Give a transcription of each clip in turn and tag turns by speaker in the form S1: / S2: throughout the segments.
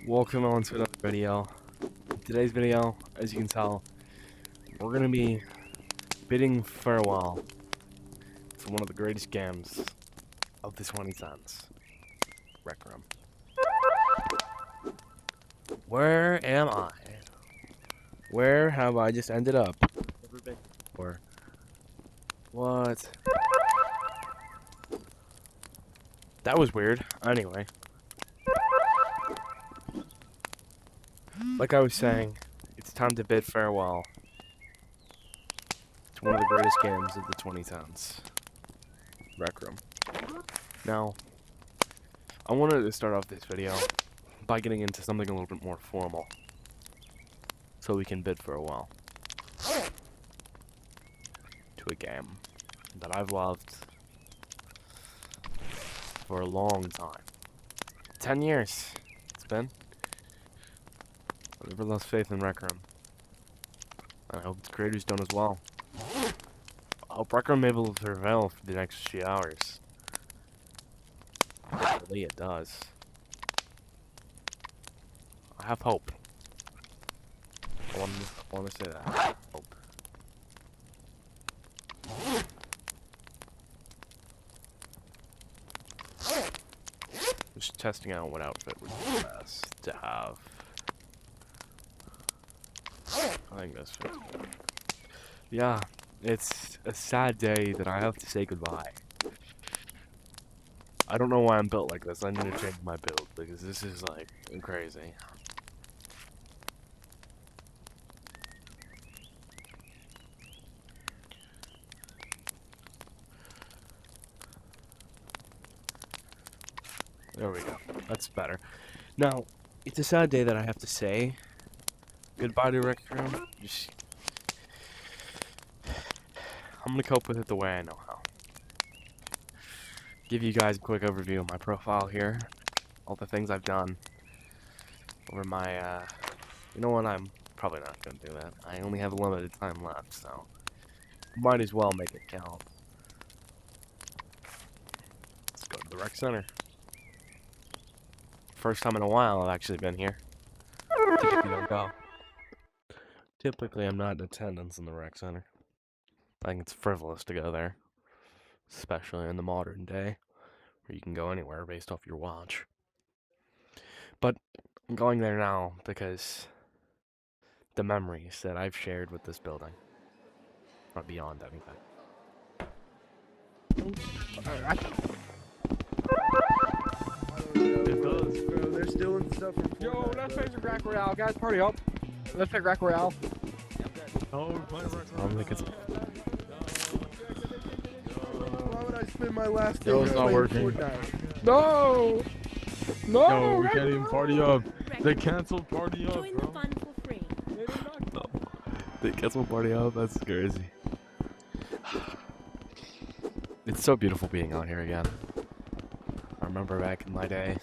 S1: Welcome on to another video. In today's video, as you can tell, we're gonna be bidding farewell to one of the greatest games of the 2010s, Rec Room. Where am I? Where have I just ended up? Never been before. What? That was weird. Anyway. Like I was saying, it's time to bid farewell to one of the greatest games of the 2010s, Rec Room. Now, I wanted to start off this video by getting into something a little bit more formal, so we can bid farewell to a game that I've loved for a long time. 10 years it's been. I've never lost faith in Rec Room. I hope its creators don't as well. I hope Rec Room able to prevail for the next few hours. Hopefully it does. I have hope. I want to say that. Hope. Just testing out what outfit would be best to have. I think this fits good. Yeah, it's a sad day that I have to say goodbye. I don't know why I'm built like this. I need to change my build because this is like crazy. There we go. That's better. Now, it's a sad day that I have to say goodbye to Rec Room. I'm gonna cope with it the way I know how. Give you guys a quick overview of my profile here. All the things I've done over my, you know what, I'm probably not gonna do that. I only have a limited time left, so might as well make it count. Let's go to the rec center. First time in a while I've actually been here. Typically don't go. Typically I'm not in attendance in the rec center. I think it's frivolous to go there. Especially in the modern day, where you can go anywhere based off your watch. But I'm going there now because the memories that I've shared with this building are beyond anything.
S2: It does, bro. They're stealing stuff from Fortnite.
S3: Yo, let's play some Rack Royale, guys. Party up. Let's play Rack Royale.
S2: Oh, we're playing Rack
S1: I don't think it's.
S2: Why would I spend my last
S3: Yo,
S2: day
S3: it's not
S2: playing
S3: working.
S2: Fortnite?
S3: No! No!
S2: Yo, we can't even party up. They canceled party up,
S4: Join the
S2: bro.
S4: fun for free.
S1: No. They cancel party out? That's crazy. It's so beautiful being out here again. I remember back in my day,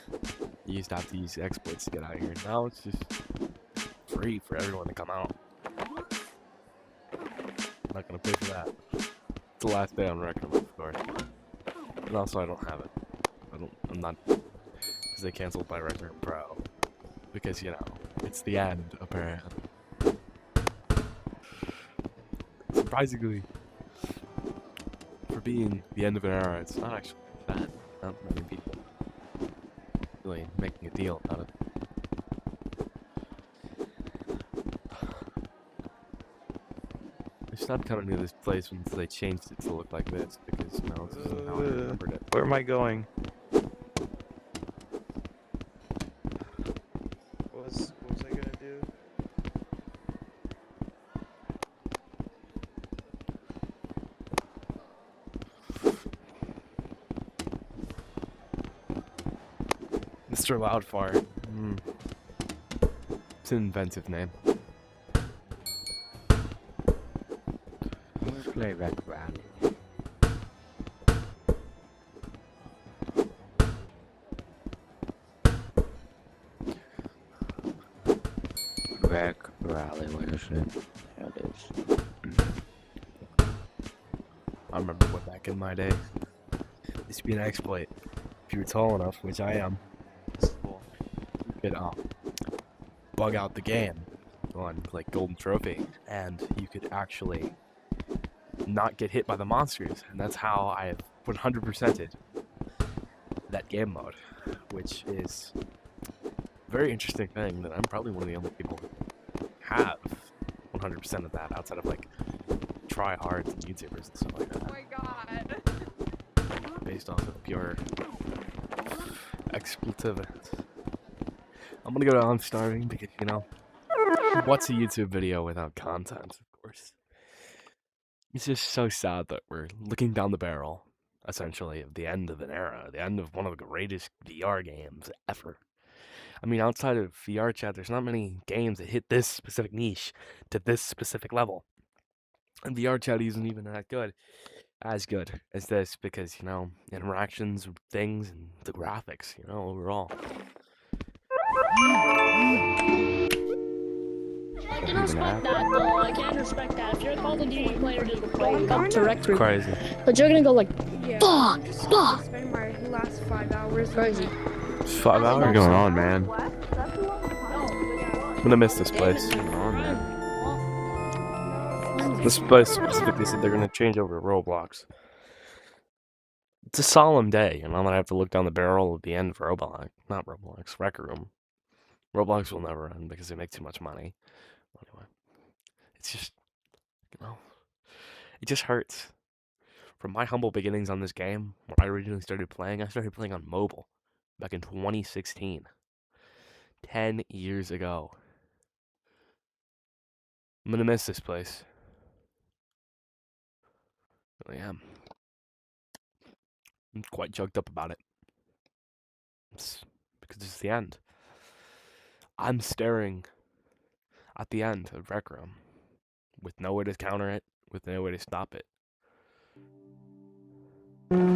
S1: you used to have to use exploits to get out here. Now it's just free for everyone to come out. I'm not gonna pay for that. It's the last day on record, of course. And also, I don't have it. I'm not, because they canceled my Record Pro. Because, you know, it's the end, apparently. Surprisingly, for being the end of an era, it's not actually that. Not many people really making a deal about it. I stopped coming to this place once they changed it to look like this because, you know, this isn't how I remembered it.
S2: Where am I going? What was I gonna do?
S1: Mr. Loudfire. It's an inventive name.
S3: Let's play Rack Royale. Rack Rally, where is it? There it is.
S1: I remember what back in my day. This used to be an exploit. If you were tall enough, which I am, you could bug out the game on like Golden Trophy, and you could actually not get hit by the monsters, and that's how I have 100%ed that game mode, which is a very interesting thing that I'm probably one of the only people who have 100% of that outside of like tryhards and YouTubers and stuff like that.
S4: Oh my god.
S1: Based off of pure expletive. I'm gonna go to I'm starving because, you know, what's a YouTube video without content, of course? It's just so sad that we're looking down the barrel, essentially, of the end of an era, the end of one of the greatest VR games ever. I mean, outside of VR chat, there's not many games that hit this specific niche to this specific level. And VR chat isn't even that good. As good as this because, you know, interactions with things and the graphics, you know, overall.
S5: I can respect that though, I can respect that. If you're a Call of Duty player just walk up to Rec Room,
S1: Crazy.
S5: but you're gonna go like,
S4: Yeah.
S5: fuck, fuck!
S4: Spend my last 5 hours.
S5: Crazy.
S1: 5 hours?
S3: What's going on, man?
S1: I'm gonna miss this place.
S3: What's going on, man?
S1: This place specifically said they're gonna change over Roblox. It's a solemn day, you know, that I have to look down the barrel at the end of Roblox. Not Roblox, Rec Room. Roblox will never end because they make too much money. Anyway, it's just, you know, it just hurts. From my humble beginnings on this game, when I originally started playing, I started playing on mobile back in 2016. 10 years ago. I'm gonna miss this place. Really am. I'm quite choked up about it. It's because it's the end. I'm staring at the end of Rec Room with no way to counter it, with no way to stop it. Might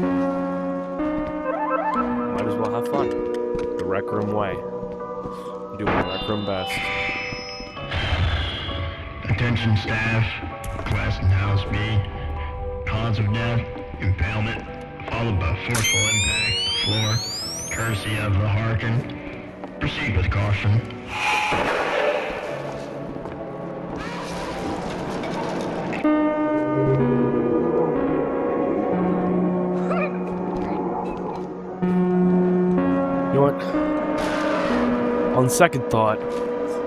S1: as well have fun. The Rec Room way. Do my Rec Room best.
S6: Attention staff, class in House B. Cause of death, impalement, followed by forceful impact to the floor, courtesy of the Harkin. Proceed with caution.
S1: You know what? On second thought,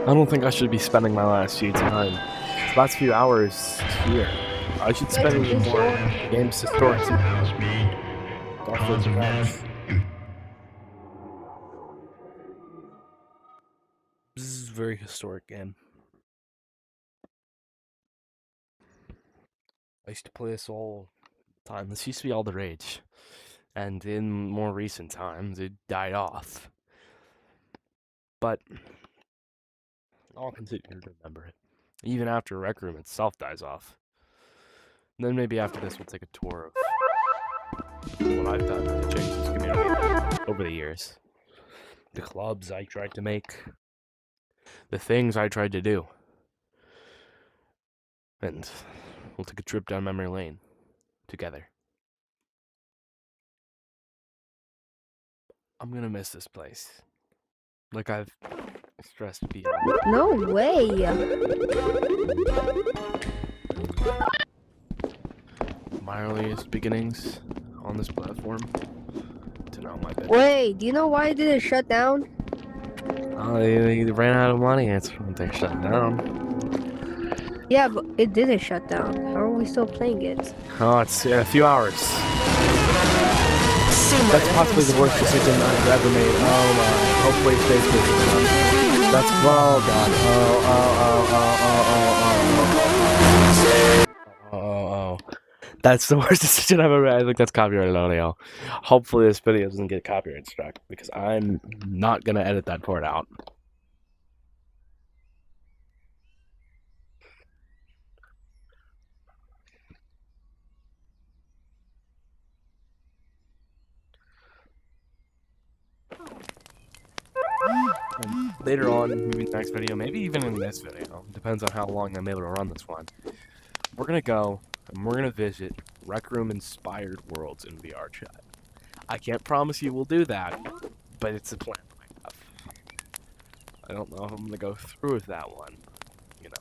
S1: I don't think I should be spending my last last few hours here. I should spend more games to store
S6: Class in House B. Cause of death,
S1: This is a very historic game. I used to play this all the time. This used to be all the rage. And in more recent times, it died off. But I'll continue to remember it. Even after Rec Room itself dies off. And then maybe after this, we'll take a tour of what I've done to change this community over the years. The clubs I tried to make. The things I tried to do. And we'll take a trip down memory lane together. I'm gonna miss this place. Like I've stressed beyond.
S7: No way.
S1: My earliest beginnings on this platform to now my bed.
S7: Wait, do you know why it didn't shut down?
S1: Oh, they ran out of money. That's when they shut down.
S7: Yeah, but it didn't shut down. How are we still playing it?
S1: Oh, it's a few hours. That's possibly the worst decision I've ever made. Oh my. Hopefully it stays busy enough. That's, oh god. Oh. That's the worst decision I've ever made. I think that's copyrighted audio. Hopefully this video doesn't get copyright struck because I'm not gonna edit that part out. And later on, maybe in the next video, maybe even in this video, depends on how long I'm able to run this one, we're gonna go and we're gonna visit Rec Room inspired worlds in VR chat. I can't promise you we'll do that, but it's a plan I have. I don't know if I'm gonna go through with that one, you know.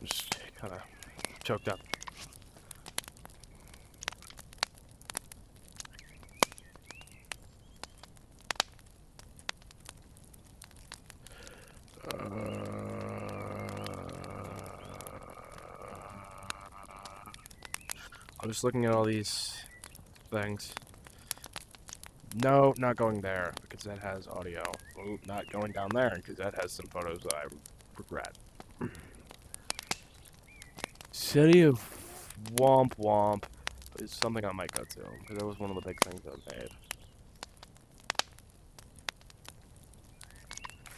S1: Just kind of choked up. I'm just looking at all these things. No, not going there, because that has audio. Ooh, not going down there, because that has some photos that I regret. City of Womp Womp is something I might go to, because that was one of the big things I made.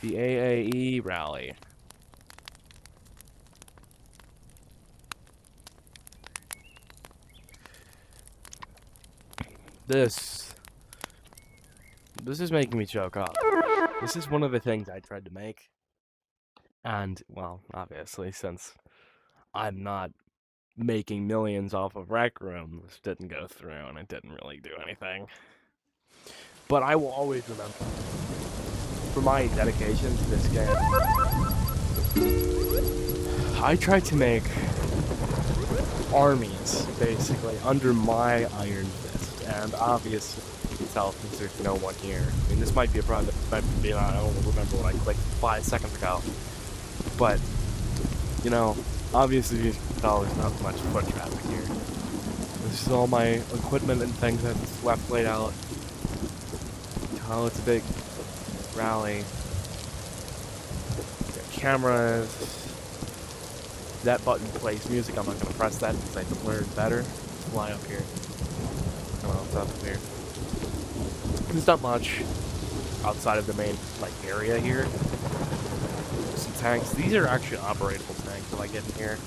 S1: The AAE rally. This is making me choke up. This is one of the things I tried to make. And, well, obviously, since I'm not making millions off of Rec Room, this didn't go through and it didn't really do anything. But I will always remember, for my dedication to this game, I tried to make armies, basically, under my iron fist, and obviously, you can tell since there's no one here. I mean, this might be a project, might be, I don't remember what I clicked 5 seconds ago, but, you know, obviously you can tell there's not much foot traffic here. This is all my equipment and things that's left laid out. Oh, it's a big rally. Got cameras. That button plays music. I'm not gonna press that because I can learn better. Fly up here. Come on, up here. There's not much outside of the main area here. Some tanks. These are actually operatable tanks if I get in here.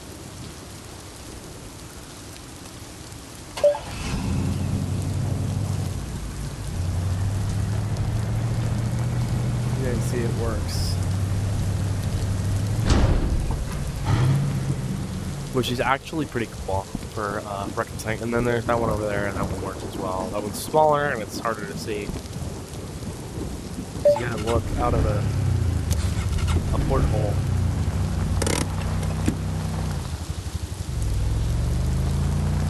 S1: You can see it works. Which is actually pretty cool for Wreck Tank. And then there's that one over there, and that one works as well. That one's smaller, and it's harder to see. So you gotta look out of a porthole.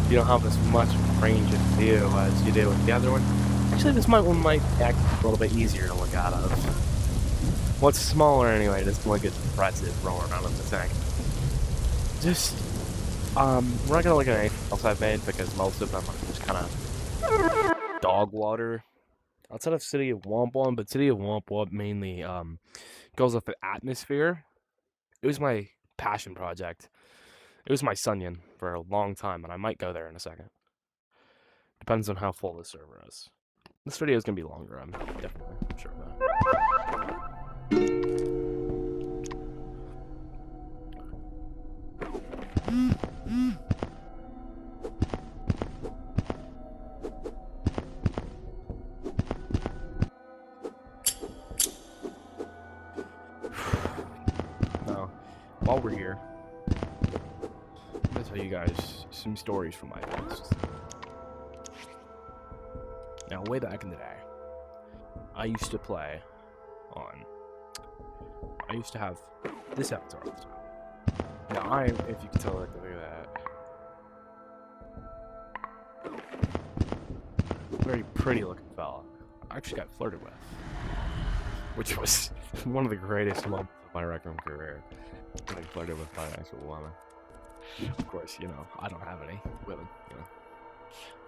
S1: You don't have as much range of view as you do with the other one. Actually, this one might act a little bit easier to look out of. What's smaller anyway, doesn't look as impressive rolling around in the tank. Just, we're not gonna look at anything else I've made because most of them are just kind of dog water. Outside of City of Womp Womp, but City of Womp Womp mainly goes off the atmosphere. It was my passion project. It was my Sunyan for a long time, and I might go there in a second. Depends on how full the server is. This video is gonna be longer, I'm definitely sure of that. Now, while we're here, I'm gonna tell you guys some stories from my past. Now, way back in the day, I used to play on. I used to have this avatar all the time. Now, if you can tell, look at that. Very pretty looking fella. I actually got flirted with. Which was one of the greatest moments of my Rec Room career. Getting flirted with by an actual woman. Of course, you know, I don't have any women, you know.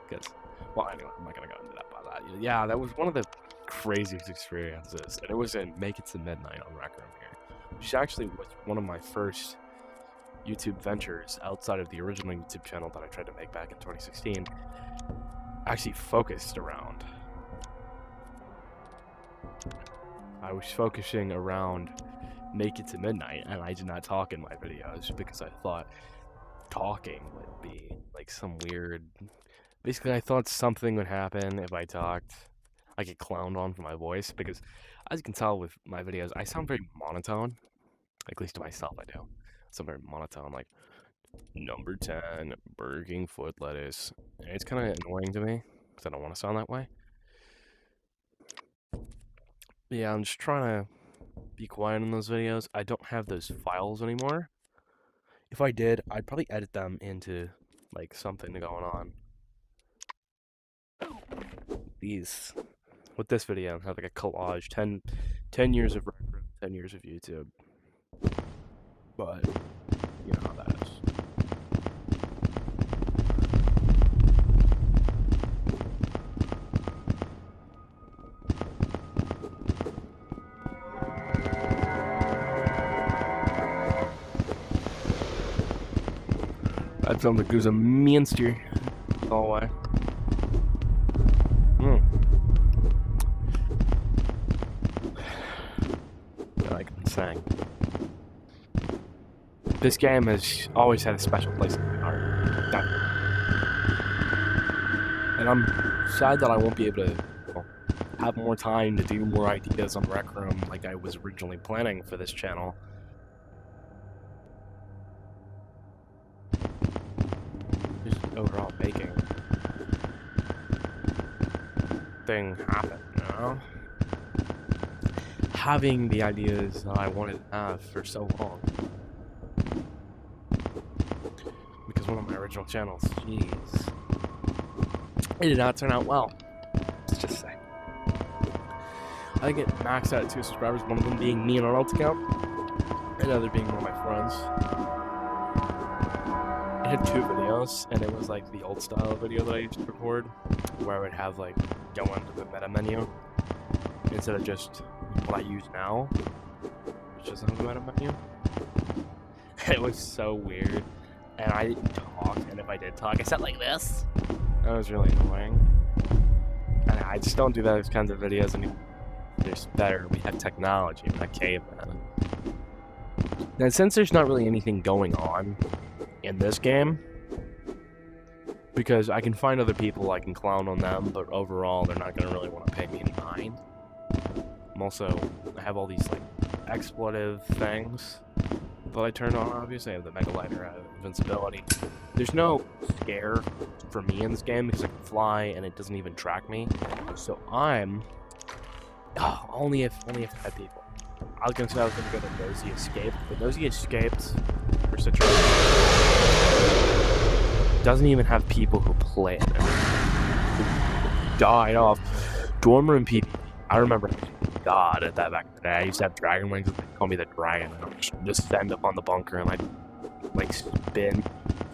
S1: Because, well, anyway, I'm not gonna go into that about that. Yeah, that was one of the craziest experiences. And it was in Make It to Midnight on Rec Room here. Which actually was one of my first YouTube ventures outside of the original YouTube channel that I tried to make back in 2016. Actually focused around. I was focusing around Make It to Midnight, and I did not talk in my videos because I thought talking would be like some weird. Basically, I thought something would happen if I talked. I get clowned on for my voice because, as you can tell with my videos, I sound very monotone. At least to myself, I do. I sound very monotone. Like, Number 10, Burger King foot lettuce. And it's kind of annoying to me because I don't want to sound that way. But yeah, I'm just trying to be quiet in those videos. I don't have those files anymore. If I did, I'd probably edit them into like something going on. These, with this video, I have like a collage, 10 years of Rec Room, 10 years of YouTube. But, you know how that is. That sounds like there's a monster hallway. Like I'm saying, this game has always had a special place in my heart. And I'm sad that I won't be able to have more time to do more ideas on Rec Room like I was originally planning for this channel. Just overall making thing happen, you know? Having the ideas that I wanted to have for so long. Because one of my original channels, jeez, it did not turn out well. Let's just say. I think it maxed out at 2 subscribers, one of them being me on an alt account, and the other being one of my friends. It had 2 videos, and it was like the old style video that I used to record, where I would have like go into the meta menu instead of just what I use now, which is on the meta menu. It was so weird, and I didn't talk, and if I did talk, I sound like this. That was really annoying. And I just don't do those kinds of videos anymore. There's better. We have technology. We're not cavemen. And since there's not really anything going on in this game, because I can find other people I can clown on them, but overall they're not going to really want to pay me any mind. I have all these like expletive things that I turn on. Obviously I have the Mega Lighter, I have invincibility. There's no scare for me in this game because I can fly and it doesn't even track me. So I'm only if I had people. I was gonna say I was gonna go to Nosy Escape, but Nosy Escapes for situation doesn't even have people who play it. Who died off. Dormer and people. I remember God at that back in the day. I used to have dragon wings. They call me the dragon. And I'd just stand up on the bunker and I'd like spin,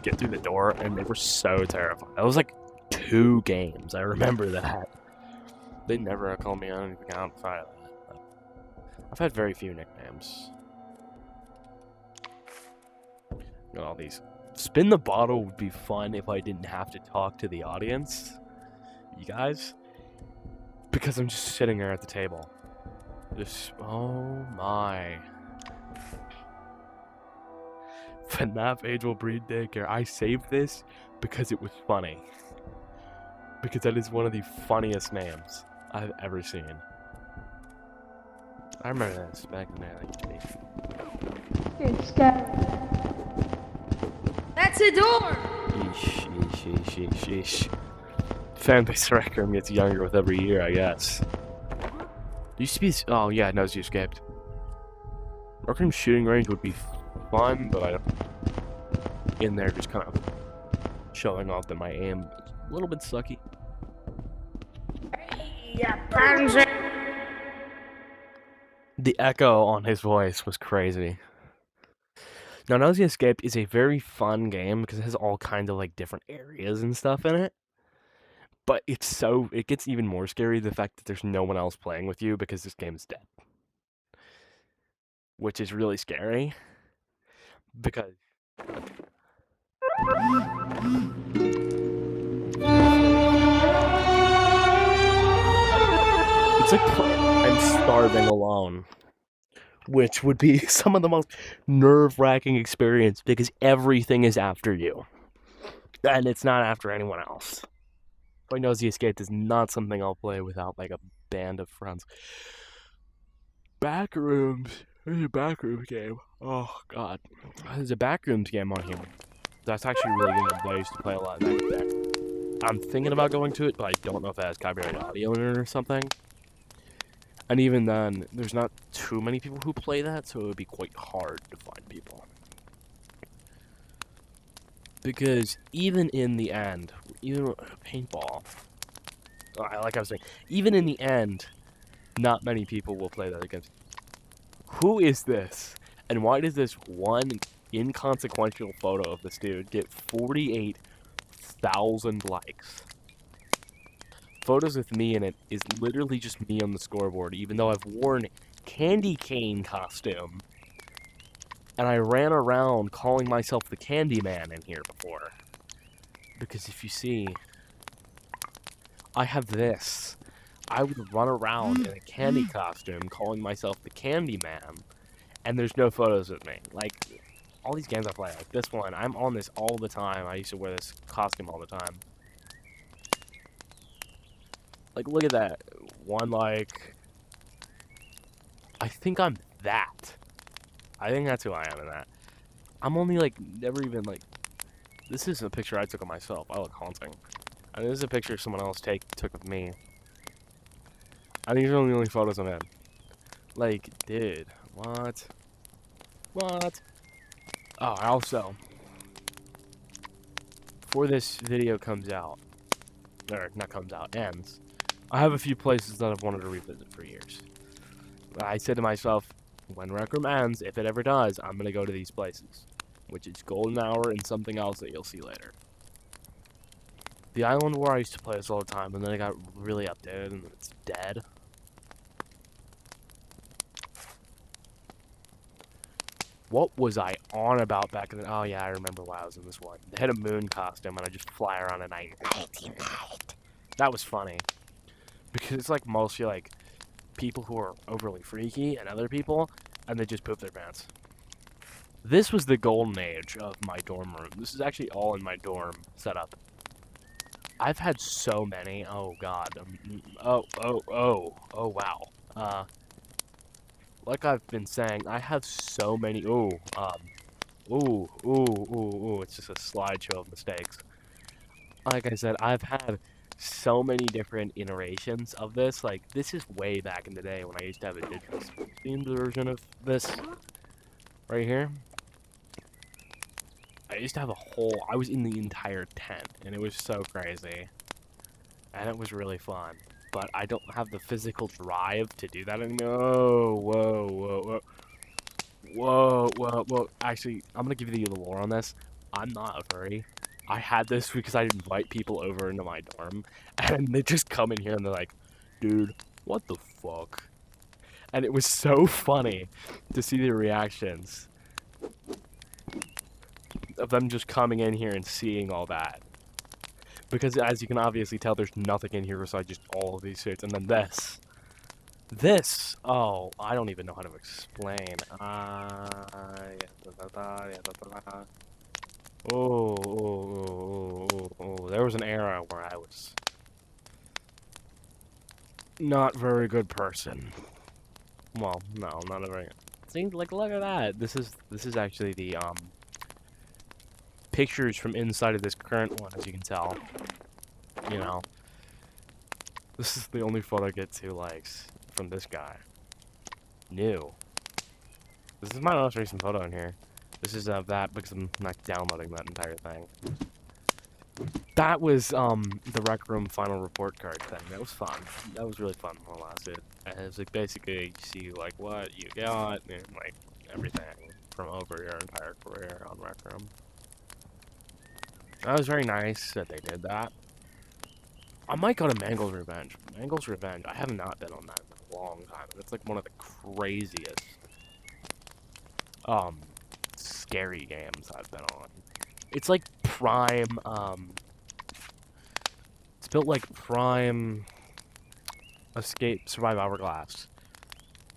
S1: get through the door, and they were so terrifying. That was like 2 games. I remember that. They never called me on anything outside of that. I've had very few nicknames. Got all these. Spin the bottle would be fun if I didn't have to talk to the audience. You guys? Because I'm just sitting there at the table. Just, oh my. FNAF Age Will Breed Daycare. I saved this because it was funny. Because that is one of the funniest names I've ever seen. I remember this back in the day.
S4: It's got. That's a door!
S1: Sheesh. Fanbase Rec Room gets younger with every year, I guess. Used to be. Oh, yeah, Nosy Escaped. Rec Room shooting range would be fun, but I don't. In there, just kind of showing off that my aim is a little bit sucky. The echo on his voice was crazy. Now, Nosy Escape is a very fun game because it has all kinds of like different areas and stuff in it. But it gets even more scary the fact that there's no one else playing with you because this game is dead. Which is really scary. Because it's like I'm starving alone. Which would be some of the most nerve-wracking experience because everything is after you. And it's not after anyone else. But Nosy Escape is not something I'll play without like a band of friends. Backrooms. There's a Backrooms game. Oh god. There's a Backrooms game on here. That's actually really good. I used to play a lot back there. I'm thinking about going to it, but I don't know if it has copyrighted audio in it or something. And even then, there's not too many people who play that, so it would be quite hard to find people. Because even in the end, even paintball, like I was saying, even in the end, not many people will play that against. Who is this? And why does this one inconsequential photo of this dude get 48,000 likes? Photos with me in it is literally just me on the scoreboard, even though I've worn candy cane costume. And I ran around calling myself the Candy Man in here before. Because if you see, I have this. I would run around in a candy costume calling myself the Candy Man. And there's no photos of me. Like, all these games I play, like this one, I'm on this all the time. I used to wear this costume all the time. Like, look at that. One, like... I think I'm that. I think that's who I am in that. I'm only, like, never even, like... This is a picture I took of myself. I look haunting. And this is a picture someone else took of me. And these are the only photos I'm in. Like, dude, what? What? Oh, also... Before this video comes out... Or, not comes out, ends... I have a few places that I've wanted to revisit for years. I said to myself, when Rec Room ends, if it ever does, I'm going to go to these places. Which is Golden Hour and something else that you'll see later. The island where I used to play this all the time, and then it got really updated, and it's dead. What was I on about back in the... Oh yeah, I remember why I was in this one. They had a moon costume, and I just fly around at night. That was funny. Because it's like mostly like people who are overly freaky and other people, and they just poop their pants. This was the golden age of my dorm room. This is actually all in my dorm setup. I've had so many. Oh god. Oh wow. Like I've been saying, I have so many. It's just a slideshow of mistakes. Like I said, I've had so many different iterations of this. Like, this is way back in the day when I used to have a digital themed version of this right here. I used to have I was in the entire tent, and it was so crazy. And it was really fun. But I don't have the physical drive to do that anymore. Whoa. Actually, I'm gonna give you the lore on this. I'm not a furry. I had this because I'd invite people over into my dorm, and they just come in here and they're like, dude, what the fuck? And it was so funny to see the reactions of them just coming in here and seeing all that. Because as you can obviously tell, there's nothing in here besides just all of these suits. And then this, oh, I don't even know how to explain. There was an era where I was not very good person. Well, no, not a very. See, like, look at that. This is actually the pictures from inside of this current one, as you can tell. You know, this is the only photo I get 2 likes from this guy. New. This is my most recent photo in here. This is that because I'm not downloading that entire thing. That was the Rec Room final report card thing. That was fun. That was really fun while it lasted. And it's like basically you see like what you got and like everything from over your entire career on Rec Room. That was very nice that they did that. I might go to Mangle's Revenge. Mangle's Revenge. I have not been on that in a long time. It's like one of the craziest scary games I've been on. It's like prime, it's built like prime Escape Survive Hourglass.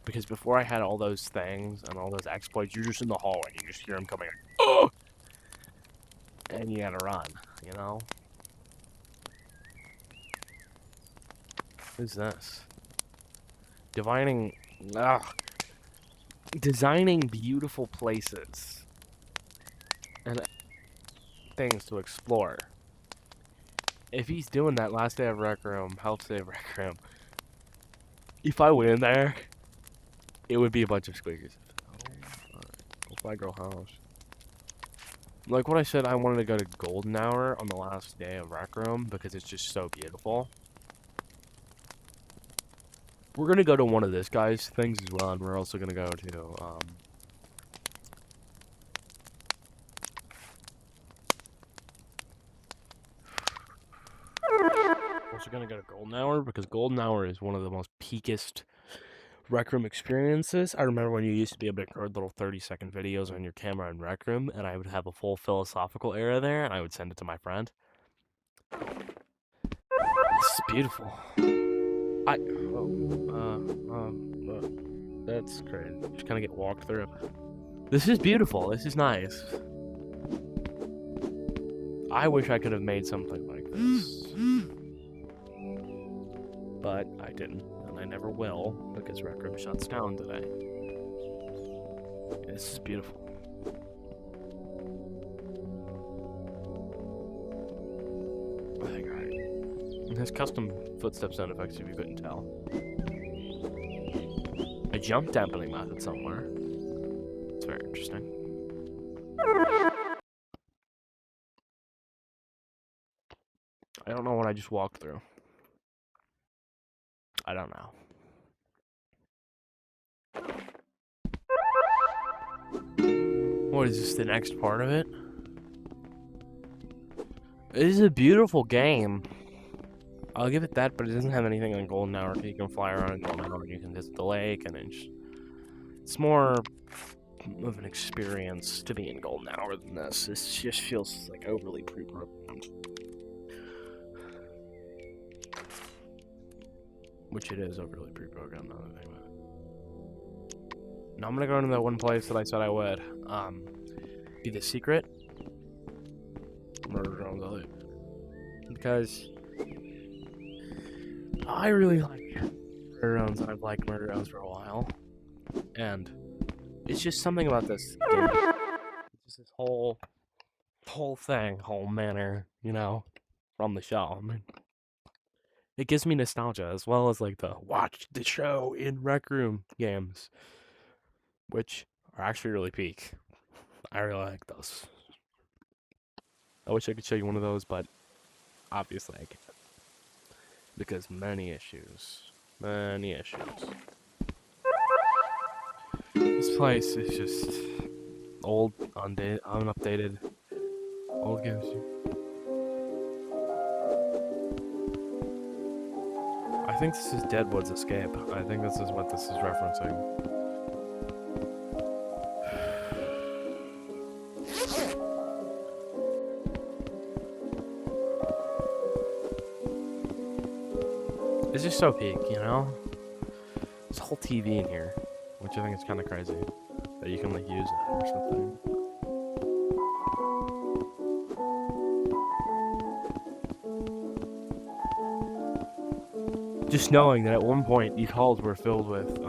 S1: Because before I had all those things and all those exploits, you're just in the hallway, you just hear them coming, oh! And you gotta run, you know? Who's this? Designing beautiful places. And things to explore. If he's doing that last day of Rec Room, health day of Rec Room, if I went in there, it would be a bunch of squeakers. Oh, my girl house. Like what I said, I wanted to go to Golden Hour on the last day of Rec Room because it's just so beautiful. We're gonna go to one of this guy's things as well, and we're also gonna go to also gonna go to Golden Hour because Golden Hour is one of the most peakest Rec Room experiences. I remember when you used to be able to record little 30-second videos on your camera in Rec Room, and I would have a full philosophical area there, and I would send it to my friend. This is beautiful. That's great. Just kind of get walked through. This is beautiful. This is nice. I wish I could have made something like this. But I didn't, and I never will, because Rec Room shuts down today. This is beautiful. It has custom footstep sound effects if you couldn't tell. A jump dampening method somewhere. It's very interesting. I don't know what I just walked through. I don't know. What is this, the next part of it? It is a beautiful game. I'll give it that, but it doesn't have anything on Golden Hour. You can fly around in Golden Hour, you can visit the lake, and it's more of an experience to be in Golden Hour than this. This just feels like overly pre-programmed. Which it is overly pre-programmed, now that I think about it. Now I'm gonna go into that one place that I said I would. Be the secret. Murder Drones, because I really like Murder Drones, and I've liked Murder Drones for a while. And it's just something about this game. It's just this whole thing, whole manner, you know, from the show. I mean, it gives me nostalgia, as well as like the watch the show in Rec Room games, which are actually really peak. I really like those. I wish I could show you one of those, but obviously I can't. Because many issues. Many issues. This place is just old, unupdated, old games. I think this is Deadwood's Escape. I think this is what this is referencing. It's just so peak, you know? There's a whole TV in here, which I think is kind of crazy. That you can like use it or something. Just knowing that at one point these halls were filled with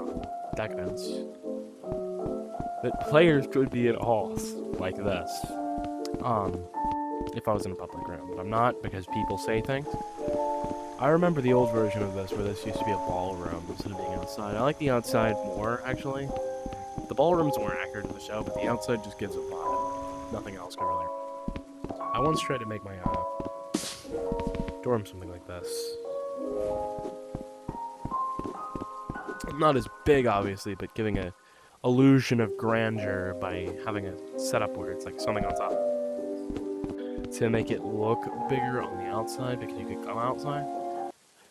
S1: decadence. That players could be in halls like this. If I was in a public room, but I'm not because people say things. I remember the old version of this, where this used to be a ballroom instead of being outside. I like the outside more, actually. The ballroom's more accurate to the show, but the outside just gives a vibe. Nothing else can really. I once tried to make my dorm something like this. Not as big, obviously, but giving a illusion of grandeur by having a setup where it's like something on top. To make it look bigger on the outside, because you could come outside.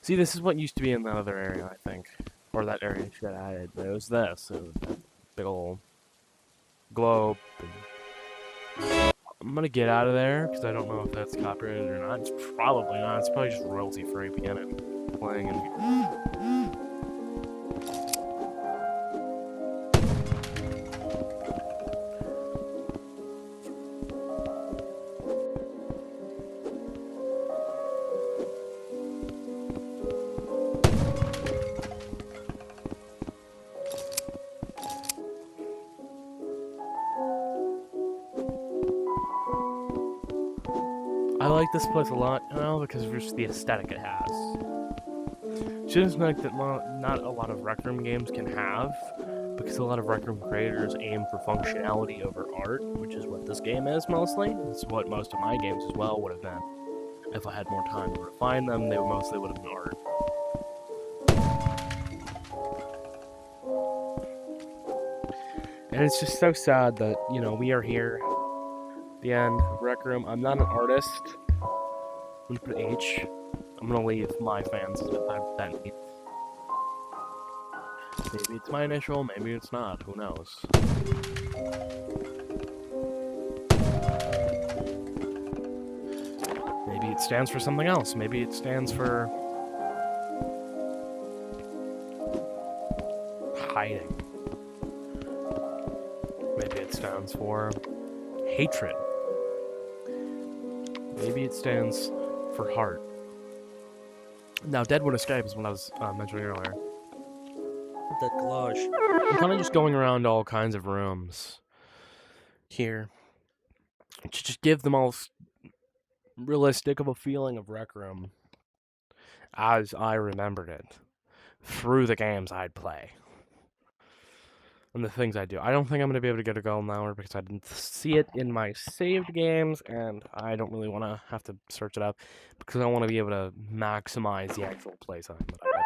S1: See, this is what used to be in that other area, I think. Or that area should have added. But it was this. It was that big old globe. I'm gonna get out of there, because I don't know if that's copyrighted or not. It's probably not. It's probably just royalty-free piano playing in here. like this place a lot, you know, because of just the aesthetic it has. Shouldn't like that not a lot of Rec Room games can have, because a lot of Rec Room creators aim for functionality over art, which is what this game is mostly. It's what most of my games as well would have been. If I had more time to refine them, they mostly would have been art. And it's just so sad that, you know, we are here. The end. Rec Room. I'm not an artist. I'm gonna put H. I'm gonna leave my fans that neat. Maybe it's my initial, maybe it's not. Who knows? Maybe it stands for something else. Maybe it stands for hiding. Maybe it stands for hatred. Maybe it stands for heart. Now, Deadwood Escape is what I was mentioning earlier. That collage. I'm kind of just going around all kinds of rooms here to just give the most realistic of a feeling of Rec Room as I remembered it through the games I'd play and the things I do. I don't think I'm going to be able to get a golden hour because I didn't see it in my saved games, and I don't really want to have to search it up because I want to be able to maximize the actual playtime that I have.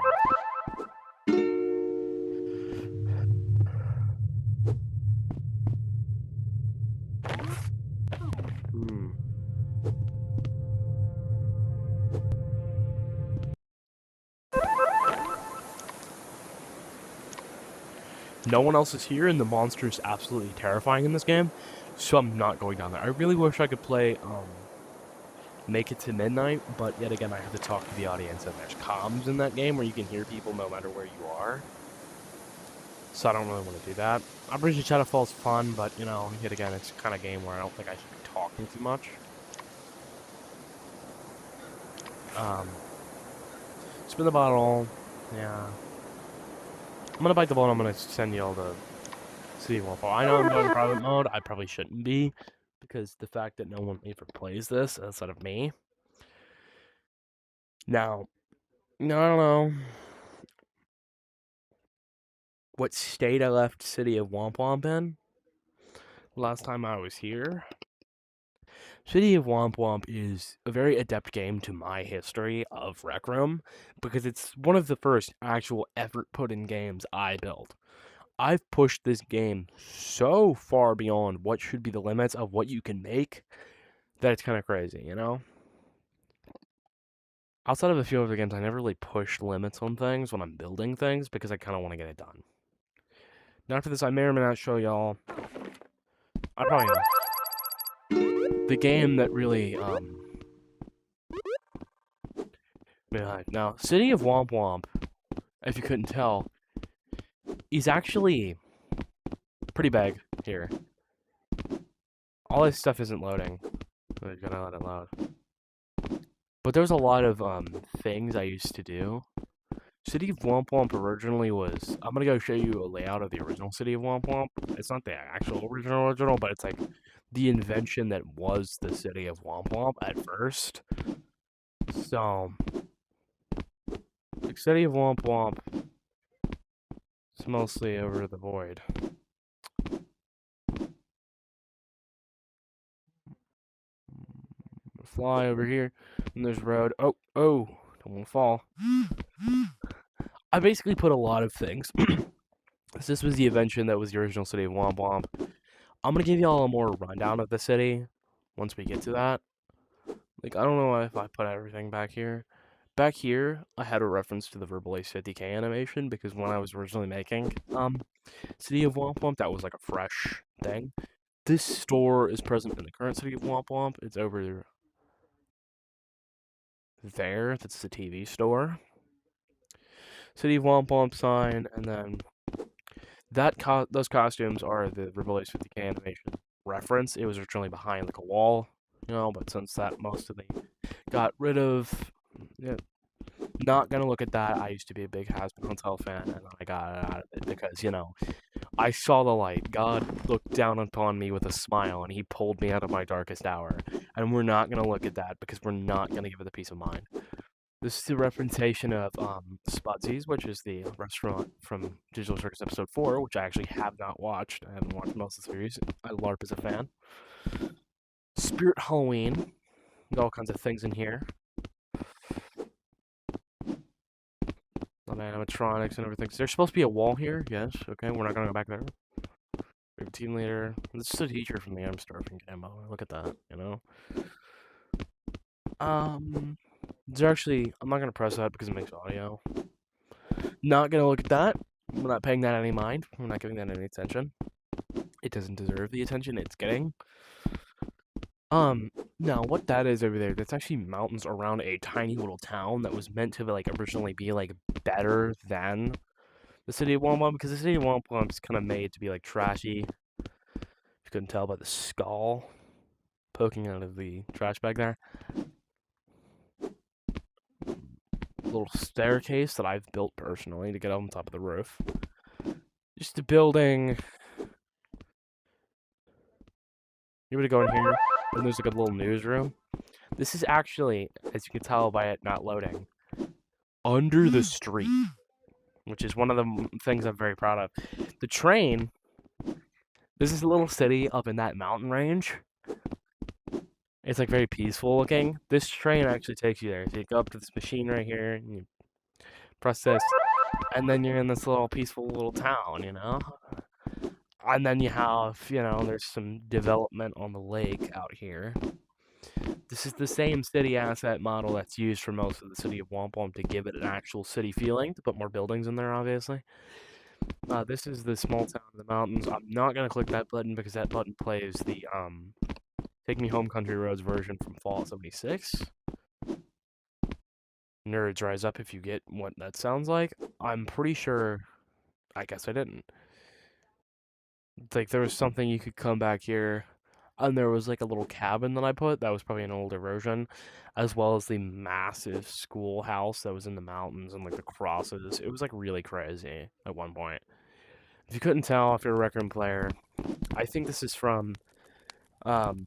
S1: No one else is here, and the monster is absolutely terrifying in this game, so I'm not going down there. I really wish I could play, Make It to Midnight, but yet again, I have to talk to the audience, and there's comms in that game where you can hear people no matter where you are. So I don't really want to do that. Operation Shadowfall is fun, but, you know, yet again, it's the kind of game where I don't think I should be talking too much. Spin the bottle, yeah. I'm gonna bite the bullet. I'm gonna send you all to City of Wildfire. I know I'm going private mode. I probably shouldn't be, because the fact that no one ever plays this outside of me. Now, I don't know what state I left City of Womp Womp in last time I was here. City of Womp Womp is a very adept game to my history of Rec Room, because it's one of the first actual effort put in games I built. I've pushed this game so far beyond what should be the limits of what you can make that it's kind of crazy, you know? Outside of a few other games, I never really pushed limits on things when I'm building things because I kind of want to get it done. Now after this, I may or may not show y'all. I probably am. The game that really, now, City of Womp Womp, if you couldn't tell, is actually pretty big here. All this stuff isn't loading. I'm gonna let it load. But there's a lot of, things I used to do. City of Womp Womp originally was... I'm gonna go show you a layout of the original City of Womp Womp. It's not the actual original, but it's like the invention that was the City of Womp Womp at first. So, like, City of Womp Womp, it's mostly over the void. Fly over here, and there's road. Oh, don't want to fall. I basically put a lot of things. This was the invention that was the original City of Womp Womp. I'm gonna give y'all a more rundown of the city once we get to that. Like, I don't know if I put everything back here. Back here, I had a reference to the Verbal Ace 50K animation, because when I was originally making City of Womp Womp, that was like a fresh thing. This store is present in the current City of Womp Womp. It's over there. That's the TV store. City of Womp Womp sign, and then those costumes are the Verbal Ace 50K animation reference. It was originally behind like a wall, you know, but since that most of them got rid of, yeah, not gonna look at that. I used to be a big Hazbin Hotel fan, and I got out of it because, you know, I saw the light. God looked down upon me with a smile, and he pulled me out of my darkest hour. And we're not going to look at that because we're not going to give it the peace of mind. This is the representation of Spudsies, which is the restaurant from Digital Circus Episode 4, which I actually have not watched. I haven't watched most of the series. I LARP as a fan. Spirit Halloween. Got all kinds of things in here. Oh man, animatronics and everything. There's supposed to be a wall here. Yes. Okay, we're not gonna go back there. We have a team leader. This is a teacher from the I'm Starving demo. Look at that. You know. There's actually. I'm not gonna press that because it makes audio. Not gonna look at that. We're not paying that any mind. We're not giving that any attention. It doesn't deserve the attention it's getting. Now what that is over there, that's actually mountains around a tiny little town that was meant to like originally be like better than the city of Wampum, because the city of Wampum is kind of made to be like trashy. If you couldn't tell by the skull poking out of the trash bag there. Little staircase that I've built personally to get on top of the roof. Just a building. You're gonna go in here, and there's like a little newsroom. This is actually, as you can tell by it not loading, under the street, which is one of the things I'm very proud of. The train, this is a little city up in that mountain range. It's like very peaceful looking. This train actually takes you there. So you go up to this machine right here, and you press this, and then you're in this little peaceful little town, you know? And then you have, you know, there's some development on the lake out here. This is the same city asset model that's used for most of the city of Wampum to give it an actual city feeling, to put more buildings in there, obviously. This is the small town in the mountains. I'm not going to click that button because that button plays the Take Me Home Country Roads version from Fallout 76. Nerds rise up if you get what that sounds like. I'm pretty sure... I guess I didn't. Like, there was something you could come back here, and there was, like, a little cabin that I put. That was probably an older version, as well as the massive schoolhouse that was in the mountains and, like, the crosses. It was, like, really crazy at one point. If you couldn't tell, if you're a Rec Room player, I think this is from, My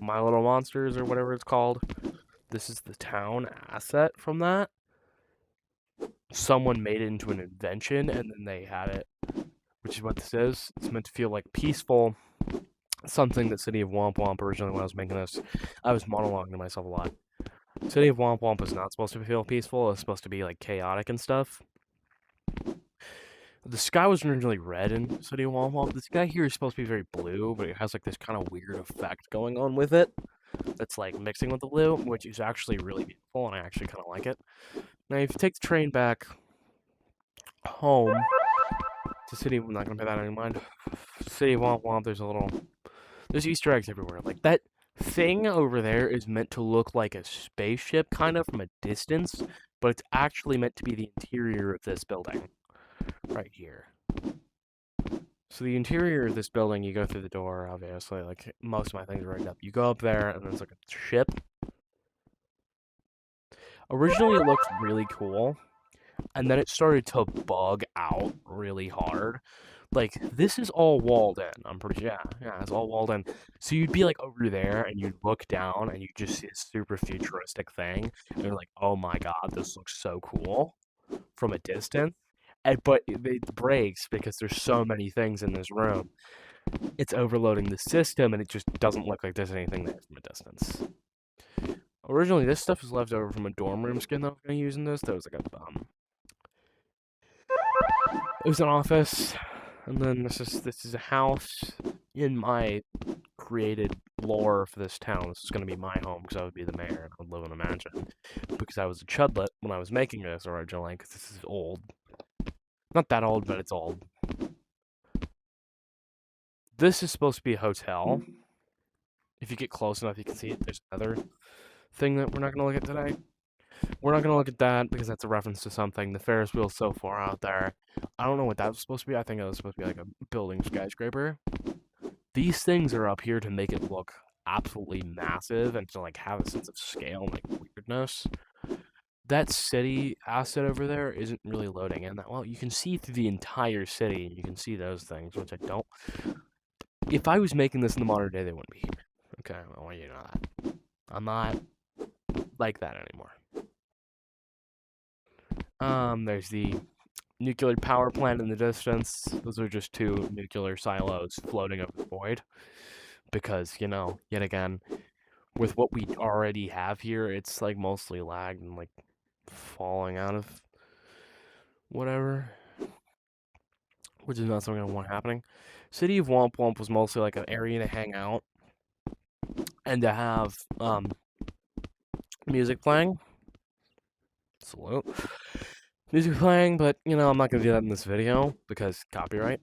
S1: Little Monsters, or whatever it's called. This is the town asset from that. Someone made it into an invention, and then they had it, which is what this is. It's meant to feel like peaceful. Something that City of Womp Womp originally, when I was making this, I was monologuing to myself a lot. City of Womp Womp is not supposed to feel peaceful. It's supposed to be like chaotic and stuff. The sky was originally red in City of Womp Womp. The sky here is supposed to be very blue, but it has like this kind of weird effect going on with it. That's like mixing with the blue, which is actually really beautiful, and I actually kind of like it. Now, if you take the train back home to City, I'm not gonna pay that any mind. City of Womp Womp, there's Easter eggs everywhere. Like that thing over there is meant to look like a spaceship, kind of from a distance, but it's actually meant to be the interior of this building, right here. So the interior of this building, you go through the door, obviously, like most of my things are rigged up. You go up there, and there's like a ship. Originally, it looked really cool, and then it started to bug out really hard. Like, this is all walled in, I'm pretty sure. Yeah, it's all walled in. So you'd be, like, over there, and you'd look down, and you just see a super futuristic thing, and you're like, oh my god, this looks so cool from a distance. But it breaks because there's so many things in this room. It's overloading the system, and it just doesn't look like there's anything there from a distance. Originally, this stuff was left over from a dorm room skin that I was going to use in this. That was like a, it was an office, and then this is a house in my created lore for this town. This is going to be my home, because I would be the mayor, and I would live in a mansion. Because I was a chudlet when I was making this originally, because this is old. Not that old, but it's old. This is supposed to be a hotel. If you get close enough, you can see it. There's another thing that we're not going to look at today. We're not going to look at that because that's a reference to something. The Ferris wheel's so far out there. I don't know what that was supposed to be. I think it was supposed to be like a building skyscraper. These things are up here to make it look absolutely massive and to like have a sense of scale and like weirdness. that city asset over there isn't really loading in that well. You can see through the entire city, and you can see those things, which I don't. If I was making this in the modern day, they wouldn't be here. Okay, I want you to know that. I'm not like that anymore. There's the nuclear power plant in the distance. Those are just 2 nuclear silos floating over the void. Because, you know, yet again, with what we already have here, it's like mostly lagged and like falling out of whatever. Which is not something I want happening. City of Womp Womp was mostly like an area to hang out and to have music playing. Salute. Music playing, but you know, I'm not gonna do that in this video because copyright.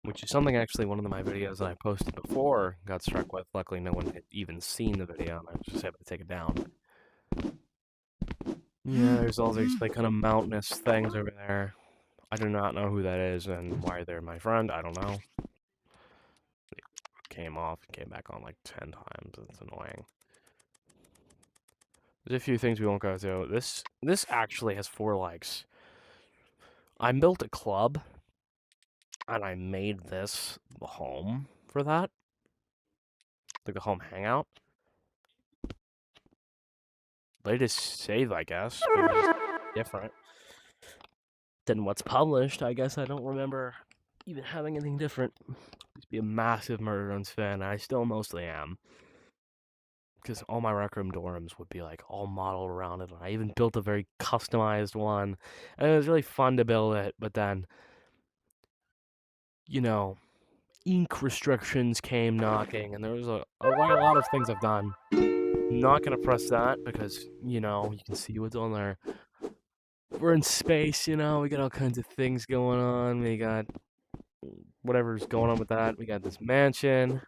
S1: Which is something actually one of my videos that I posted before got struck with. Luckily no one had even seen the video and I was just able to take it down. Yeah, there's all these like kind of mountainous things over there. I do not know who that is and why they're my friend. I don't know. It came off and came back on like 10 times. It's annoying. There's a few things we won't go through. This actually has 4 likes. I built a club, and I made this the home for that. Like a home hangout. Latest save, I guess. Maybe it's different than what's published. I guess I don't remember even having anything different. I used to be a massive Murder Runs fan, and I still mostly am. Because all my Rec Room dorms would be like all modeled around it. And I even built a very customized one. And it was really fun to build it, but then, you know, ink restrictions came knocking, and there was a lot of things I've done. I'm not going to press that because, you know, you can see what's on there. We're in space, you know, we got all kinds of things going on. We got whatever's going on with that. We got this mansion,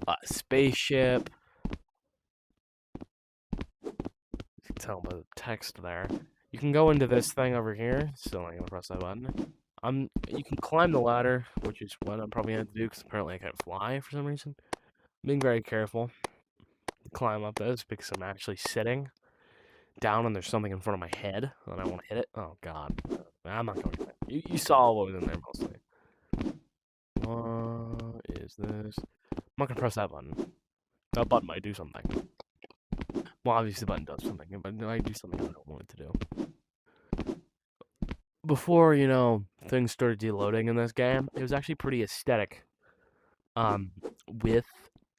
S1: a spaceship. You can tell by the text there. You can go into this thing over here. Still not going to press that button. You can climb the ladder, which is what I'm probably going to do because apparently I can't fly for some reason. I'm being very careful to climb up this because I'm actually sitting down and there's something in front of my head and I want to hit it. Oh, God. I'm not going to. You saw what was in there mostly. What is this? I'm not going to press that button. That button might do something. Well, obviously the button does something, but it might do something I don't want it to do. Before, you know, things started deloading in this game, it was actually pretty aesthetic. With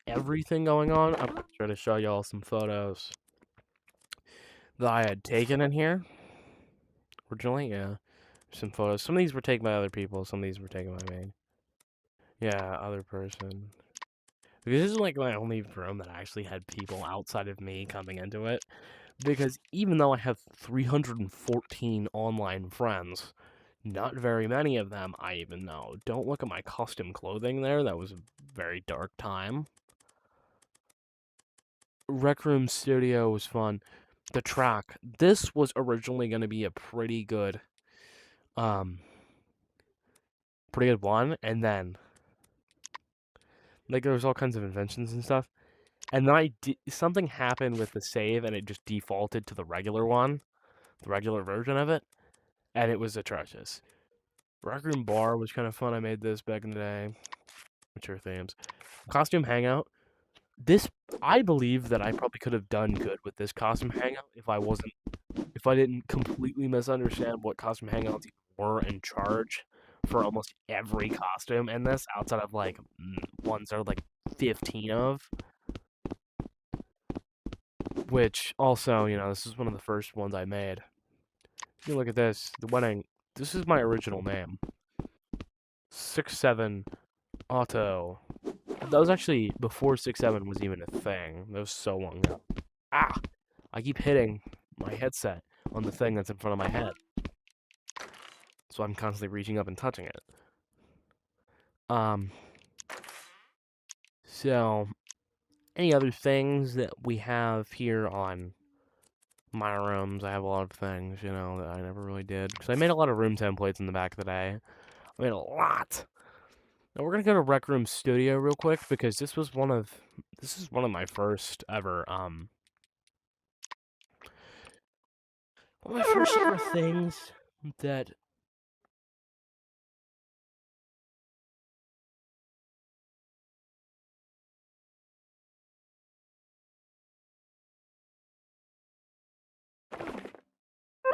S1: everything going on, I'm gonna try to show y'all some photos that I had taken in here. Originally, yeah. Some photos. Some of these were taken by other people, some of these were taken by me. Yeah, other person. This is like my only room that actually had people outside of me coming into it. Because even though I have 314 online friends, not very many of them I even know. Don't look at my custom clothing there. That was a very dark time. Rec Room Studio was fun. The track. This was originally going to be a pretty good one. And then, like, there was all kinds of inventions and stuff. And then something happened with the save, and it just defaulted to the regular one, the regular version of it, and it was atrocious. Rec Room Bar was kind of fun. I made this back in the day. Mature themes. Costume Hangout. This, I believe that I probably could have done good with this Costume Hangout if I didn't completely misunderstand what Costume Hangouts were and charge for almost every costume in this, outside of, like, ones that are, like, 15 of. Which, also, you know, this is one of the first ones I made. You look at this, the wedding. This is my original name. 6-7 Auto. That was actually before 6-7 was even a thing. That was so long ago. Ah! I keep hitting my headset on the thing that's in front of my head. So I'm constantly reaching up and touching it. So, any other things that we have here on my rooms? I have a lot of things, you know, that I never really did. Because I made a lot of room templates in the back of the day. I made a lot. Now we're gonna go to Rec Room Studio real quick because this is one of my first ever One of my first ever things that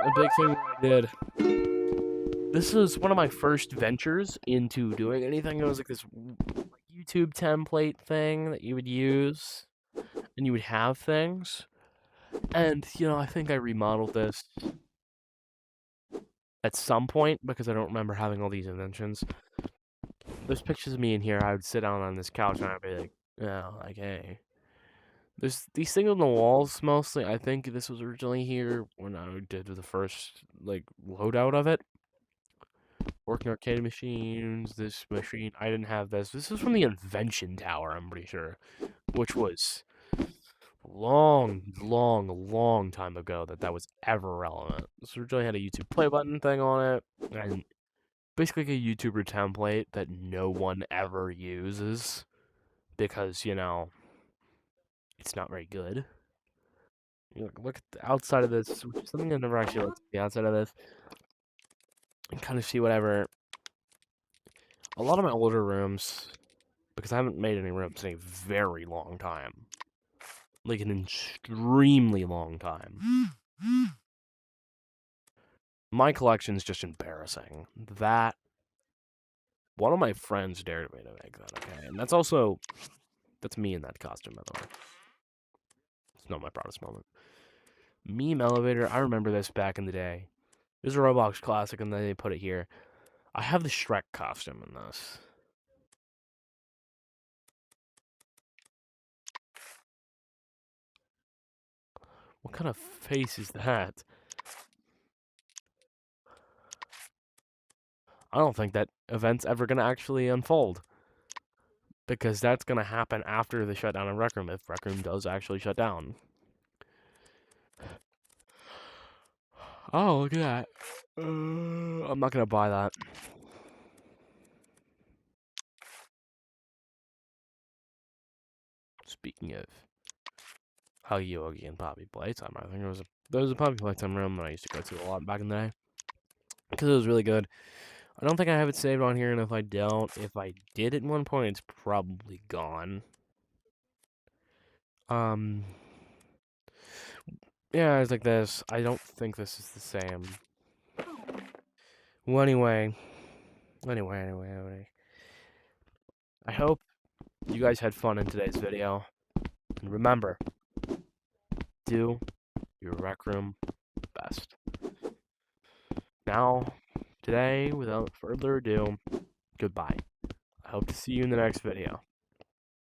S1: a big thing that I did. This was one of my first ventures into doing anything. It was like this YouTube template thing that you would use, and you would have things. And, you know, I think I remodeled this at some point because I don't remember having all these inventions. There's pictures of me in here. I would sit down on this couch and I'd be like, oh, like, hey. There's these things on the walls mostly. I think this was originally here when I did the first, like, loadout of it. Working arcade machines, this machine. I didn't have this. This is from the Invention Tower, I'm pretty sure. Which was long time ago that was ever relevant. This originally had a YouTube play button thing on it. And basically like a YouTuber template that no one ever uses. Because, you know, it's not very good. Look at the outside of this, which is something I've never actually looked at the outside of this. And kind of see whatever. A lot of my older rooms, because I haven't made any rooms in a very long time. Like an extremely long time. My collection's just embarrassing. That. One of my friends dared me to make that, okay? And that's also. That's me in that costume, by the way. It's not my proudest moment. Meme elevator, I remember this back in the day. It was a Roblox classic, and then they put it here. I have the Shrek costume in this. What kind of face is that? I don't think that event's ever going to actually unfold. Because that's going to happen after the shutdown of Rec Room, if Rec Room does actually shut down. Oh, look at that. I'm not going to buy that. Speaking of Huggy Wuggy and Poppy Playtime, I think there was a Poppy Playtime room that I used to go to a lot back in the day. Because it was really good. I don't think I have it saved on here, and if I don't, if I did at one point, it's probably gone. Yeah, it's like this. I don't think this is the same. Well, anyway. I hope you guys had fun in today's video. And remember, do your Rec Room best. Now, today, without further ado, goodbye. I hope to see you in the next video.